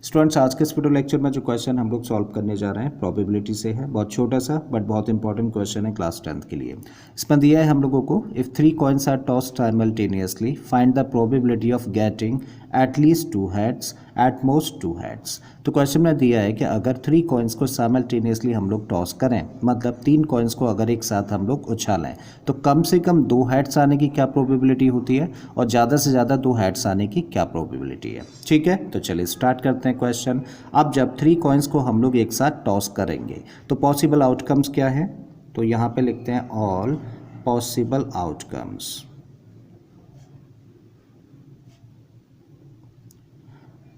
Students, आज के इस वीडियो लेक्चर में जो क्वेश्चन हम लोग सॉल्व करने जा रहे हैं प्रोबेबिलिटी से है। बहुत छोटा सा बट बहुत इंपॉर्टेंट क्वेश्चन है क्लास 10th के लिए। इसमें दिया है हम लोगों को, if 3 coins are tossed simultaneously find the probability of getting at least 2 heads at most 2 heads. तो क्वेश्चन में दिया है कि अगर 3 कॉइन्स को साइमल्टेनियसली हम लोग टॉस करें, मतलब 3 कॉइन्स को अगर एक साथ हम लोग उछालें, तो कम से कम 2 हेड्स आने की क्या प्रोबेबिलिटी होती है और ज़्यादा से ज़्यादा 2 हेड्स आने की क्या प्रोबेबिलिटी है। ठीक है, तो चलिए स्टार्ट करते हैं क्वेश्चन। अब जब 3 कॉइन्स को हम लोग एक साथ टॉस करेंगे तो पॉसिबल आउटकम्स क्या हैं, तो यहाँ पे लिखते हैं ऑल पॉसिबल आउटकम्स।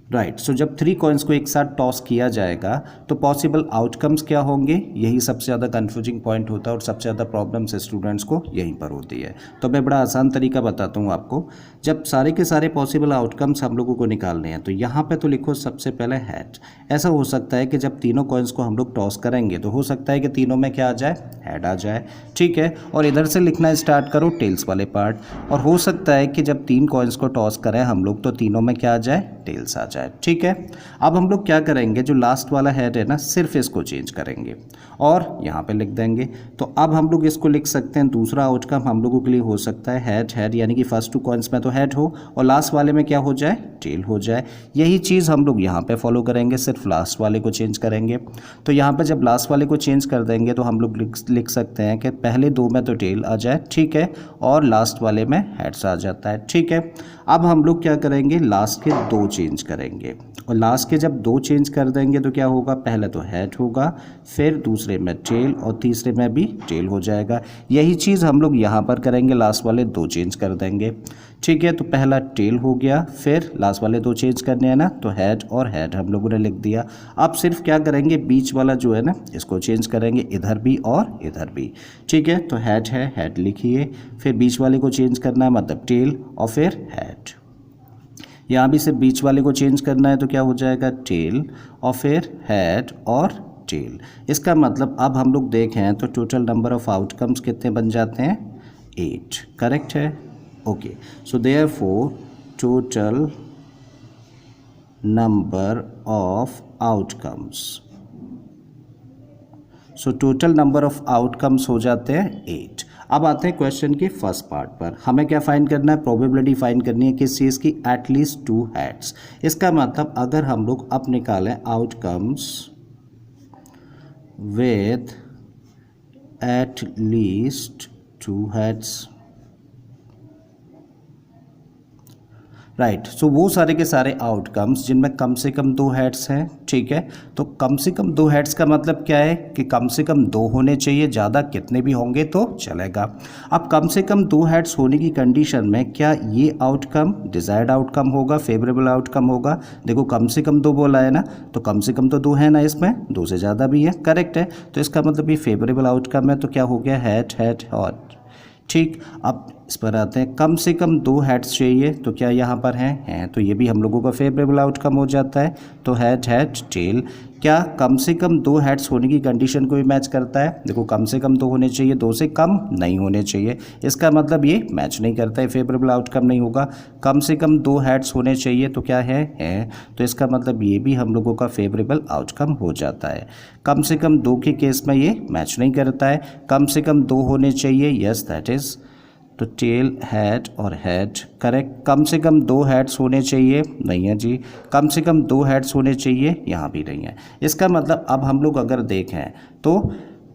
राइट, सो जब 3 कॉइन्स को एक साथ टॉस किया जाएगा तो पॉसिबल आउटकम्स क्या होंगे, यही सबसे ज़्यादा कंफ्यूजिंग पॉइंट होता है और सबसे ज़्यादा प्रॉब्लम्स स्टूडेंट्स को यहीं पर होती है। तो मैं बड़ा आसान तरीका बताता हूँ आपको। जब सारे के सारे पॉसिबल आउटकम्स हम लोगों को निकालने हैं तो यहाँ पे तो लिखो सबसे पहले हेड। ऐसा हो सकता है कि जब तीनों कॉइन्स को हम लोग टॉस करेंगे तो हो सकता है कि तीनों में क्या आ जाए, हेड आ जाए। ठीक है, और इधर से लिखना स्टार्ट करो टेल्स वाले पार्ट। और हो सकता है कि जब 3 कॉइन्स को टॉस करें हम लोग तो तीनों में क्या आ जाए, टेल्स आ जाए। ठीक है, अब हम लोग क्या करेंगे, जो लास्ट वाला हेड है ना, सिर्फ इसको चेंज करेंगे और यहाँ पे लिख देंगे। तो अब हम लोग इसको लिख सकते हैं, दूसरा आउटकम हम लोगों के लिए हो सकता है हेड हेड, यानी कि फर्स्ट 2 कॉइन्स में तो हेड हो और लास्ट वाले में क्या हो जाए, टेल हो जाए। यही चीज़ हम लोग यहाँ पे फॉलो करेंगे, सिर्फ लास्ट वाले को चेंज करेंगे। तो यहाँ पे जब लास्ट वाले को चेंज कर देंगे तो हम लोग लिख सकते हैं कि पहले 2 में तो टेल आ जाए, ठीक है, और लास्ट वाले में हेड्स आ जाता है। ठीक है, अब हम लोग क्या करेंगे, लास्ट के 2 चेंज करेंगे और लास्ट के जब 2 चेंज कर देंगे तो क्या होगा, पहले तो हेड होगा, फिर दूसरे में टेल और तीसरे में भी टेल हो जाएगा। यही चीज़ हम लोग यहाँ पर करेंगे, लास्ट वाले 2 चेंज कर देंगे। ठीक है, तो पहला टेल हो गया, फिर लास्ट वाले 2 चेंज करने हैं ना, तो हेड और हेड हम लोगों ने लिख दिया। अब सिर्फ क्या करेंगे, बीच वाला जो है ना इसको चेंज करेंगे, इधर भी और इधर भी। ठीक है, तो हेड है, हेड लिखिए, फिर बीच वाले को चेंज करना है मतलब टेल और फिर हेड। यहाँ भी सिर्फ बीच वाले को चेंज करना है तो क्या हो जाएगा, टेल और फिर हेड और टेल। इसका मतलब अब हम लोग देखें तो टोटल नंबर ऑफ आउटकम्स कितने बन जाते हैं, 8। करेक्ट है, okay. So therefore total number of outcomes, so total number of outcomes हो जाते हैं 8। अब आते हैं क्वेश्चन के फर्स्ट पार्ट पर। हमें क्या फाइंड करना है, प्रोबेबिलिटी फाइंड करनी है किस चीज़ की, एटलीस्ट 2 हेड्स। इसका मतलब अगर हम लोग अब निकालें outcomes with at least 2 heads, right, so वो सारे के सारे आउटकम्स जिनमें कम से कम 2 हेड्स हैं। ठीक है, तो कम से कम 2 हेड्स का मतलब क्या है कि कम से कम 2 होने चाहिए, ज़्यादा कितने भी होंगे तो चलेगा। अब कम से कम 2 हेड्स होने की कंडीशन में क्या ये आउटकम डिज़ायर्ड आउटकम होगा, फेवरेबल आउटकम होगा। देखो कम से कम 2 बोला है ना, तो कम से कम तो 2 है ना, इसमें 2 से ज़्यादा भी है। करेक्ट है, तो इसका मतलब ये फेवरेबल आउटकम है, तो क्या हो गया, हेड हेड हॉट। ठीक, अब इस पर आते हैं, कम से कम 2 हेड्स चाहिए, तो क्या यहाँ पर हैं, तो ये भी हम लोगों का फेवरेबल आउटकम हो जाता है, तो हेड हेड टेल। क्या कम से कम 2 हेड्स होने की कंडीशन को भी मैच करता है, देखो कम से कम 2 होने चाहिए, 2 से कम नहीं होने चाहिए। इसका मतलब ये मैच नहीं करता है, फेवरेबल आउटकम नहीं होगा। कम से कम 2 हेड्स होने चाहिए, तो क्या है, तो इसका मतलब ये भी हम लोगों का फेवरेबल आउटकम हो जाता है। कम से कम 2 के केस में ये मैच नहीं करता है, कम से कम 2 होने चाहिए, यस दैट इज़, तो टेल हेड और हेड। करेक्ट, कम से कम 2 हेड्स होने चाहिए, नहीं है जी, कम से कम 2 हेड्स होने चाहिए, यहाँ भी नहीं है। इसका मतलब अब हम लोग अगर देखें तो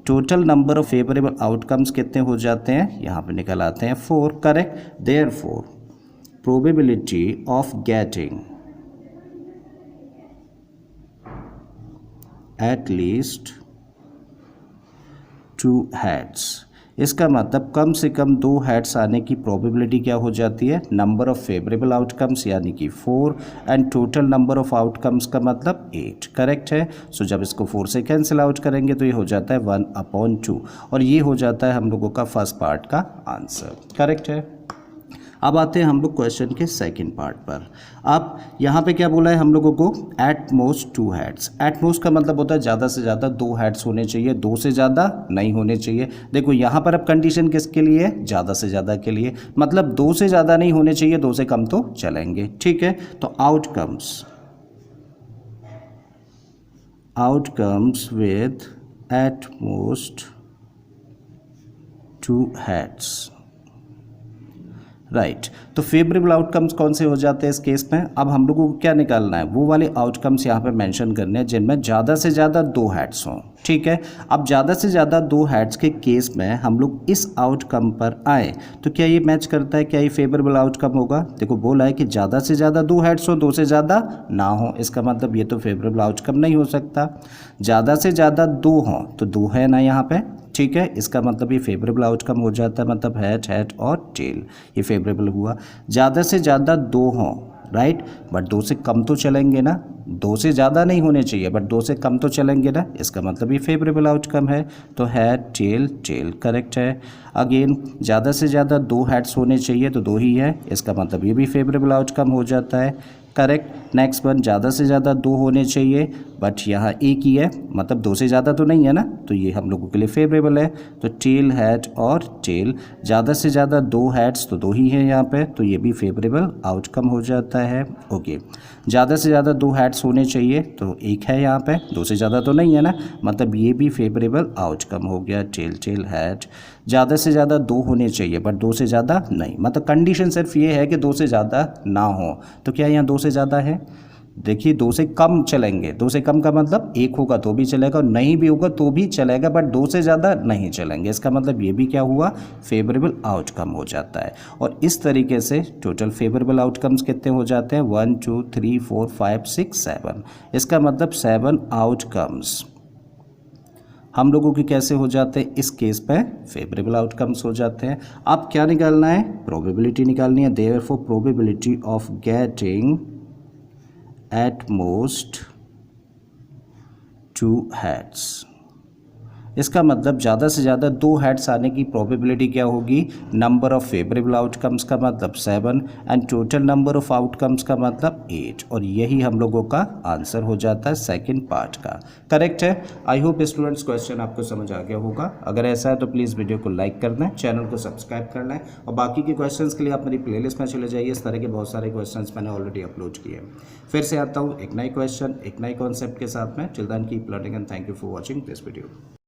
total number of favourable outcomes कितने हो जाते हैं, यहाँ पे निकल आते हैं 4। Correct, therefore probability of getting at least 2 heads, इसका मतलब कम से कम 2 हेड्स आने की प्रोबेबिलिटी क्या हो जाती है, नंबर ऑफ फेवरेबल आउटकम्स यानी कि 4 and total number of outcomes का मतलब 8। करेक्ट है, सो जब इसको 4 से कैंसिल आउट करेंगे तो ये हो जाता है 1/2 और ये हो जाता है हम लोगों का फर्स्ट पार्ट का आंसर। करेक्ट है, अब आते हैं हम लोग क्वेश्चन के सेकंड पार्ट पर। अब यहाँ पे क्या बोला है हम लोगों को, eight most 2 heads. At most का मतलब होता है ज़्यादा से ज़्यादा 2 हेड्स होने चाहिए, 2 से ज़्यादा नहीं होने चाहिए। देखो यहाँ पर अब कंडीशन किसके लिए है, ज़्यादा से ज़्यादा के लिए, मतलब 2 से ज़्यादा नहीं होने चाहिए, 2 से कम तो चलेंगे। ठीक है, तो outcomes outcomes with at most 2 heads, right. तो फेवरेबल आउटकम्स कौन से हो जाते हैं इस केस में? अब हम लोगों को क्या निकालना है, वो वाले आउटकम्स यहाँ पे मेंशन करने हैं जिनमें ज़्यादा से ज़्यादा 2 हेड्स हों, ठीक है। अब ज़्यादा से ज़्यादा 2 हेड्स के केस में हम लोग इस आउटकम पर आए तो क्या ये मैच करता है, क्या ये फेवरेबल आउटकम होगा? देखो बोला है कि ज़्यादा से ज़्यादा 2 हेड्स हो, 2 से ज़्यादा ना हो, इसका मतलब ये तो फेवरेबल आउटकम नहीं हो सकता। ज़्यादा से ज़्यादा 2 हों तो 2 है ना यहाँ पे, ठीक है, इसका मतलब ये फेवरेबल आउटकम हो जाता है, मतलब हेड और टेल, ये फेवरेबल हुआ। ज़्यादा से ज़्यादा 2 हों, राइट, बट 2 से कम तो चलेंगे ना, 2 से ज़्यादा नहीं होने चाहिए बट 2 से कम तो चलेंगे ना, इसका मतलब ये फेवरेबल आउटकम है। तो हेड टेल करेक्ट है। अगेन ज़्यादा से ज़्यादा 2 हेड्स होने चाहिए तो 2 ही है, इसका मतलब ये भी फेवरेबल आउटकम हो जाता है, करेक्ट। नेक्स्ट वन, ज़्यादा से ज़्यादा 2 होने चाहिए बट यहाँ एक ही है, मतलब 2 से ज़्यादा तो नहीं है ना, तो ये हम लोगों के लिए फेवरेबल है। तो टेल हेड और टेल, ज़्यादा से ज़्यादा 2 हेड्स तो 2 ही है यहाँ पे, तो ये भी फेवरेबल आउटकम हो जाता है। ओके, ज़्यादा से ज़्यादा 2 हेड्स होने चाहिए तो एक है यहाँ पे, 2 से ज़्यादा तो नहीं है ना, मतलब ये भी फेवरेबल आउटकम हो गया, टेल हेड। ज़्यादा से ज़्यादा 2 होने चाहिए बट 2 से ज़्यादा नहीं, मतलब कंडीशन सिर्फ ये है कि 2 से ज़्यादा ना हो। तो क्या यहाँ 2 से ज़्यादा है? देखिए 2 से कम चलेंगे, 2 से कम का मतलब 1 होगा तो भी चलेगा और नहीं भी होगा तो भी चलेगा, बट 2 से ज़्यादा नहीं चलेंगे, इसका मतलब ये भी क्या हुआ, फेवरेबल आउटकम हो जाता है। और इस तरीके से टोटल फेवरेबल आउटकम्स कितने हो जाते हैं, 1 2 3 4 5 6 7, इसका मतलब 7 आउटकम्स हम लोगों के कैसे हो जाते हैं, इस केस पे फेवरेबल आउटकम्स हो जाते हैं। अब क्या निकालना है, प्रोबेबिलिटी निकालनी है। Therefore probability of getting at most 2 heads, इसका मतलब ज़्यादा से ज़्यादा 2 हेड्स आने की प्रोबेबिलिटी क्या होगी, नंबर ऑफ़ फेवरेबल आउटकम्स का मतलब 7 and total number of outcomes का मतलब 8, और यही हम लोगों का आंसर हो जाता है सेकंड पार्ट का, करेक्ट है। आई होप स्टूडेंट्स क्वेश्चन आपको समझ आ गया होगा। अगर ऐसा है तो प्लीज़ वीडियो को लाइक करना है, चैनल को सब्सक्राइब करना है, और बाकी के क्वेश्चन के लिए आप मेरी प्लेलिस्ट में चले जाइए, इस तरह के बहुत सारे क्वेश्चन मैंने ऑलरेडी अपलोड किए हैं। फिर से आता हूँ एक नए क्वेश्चन एक नए कॉन्सेप्ट के साथ में। Till then keep learning and thank you for watching this video.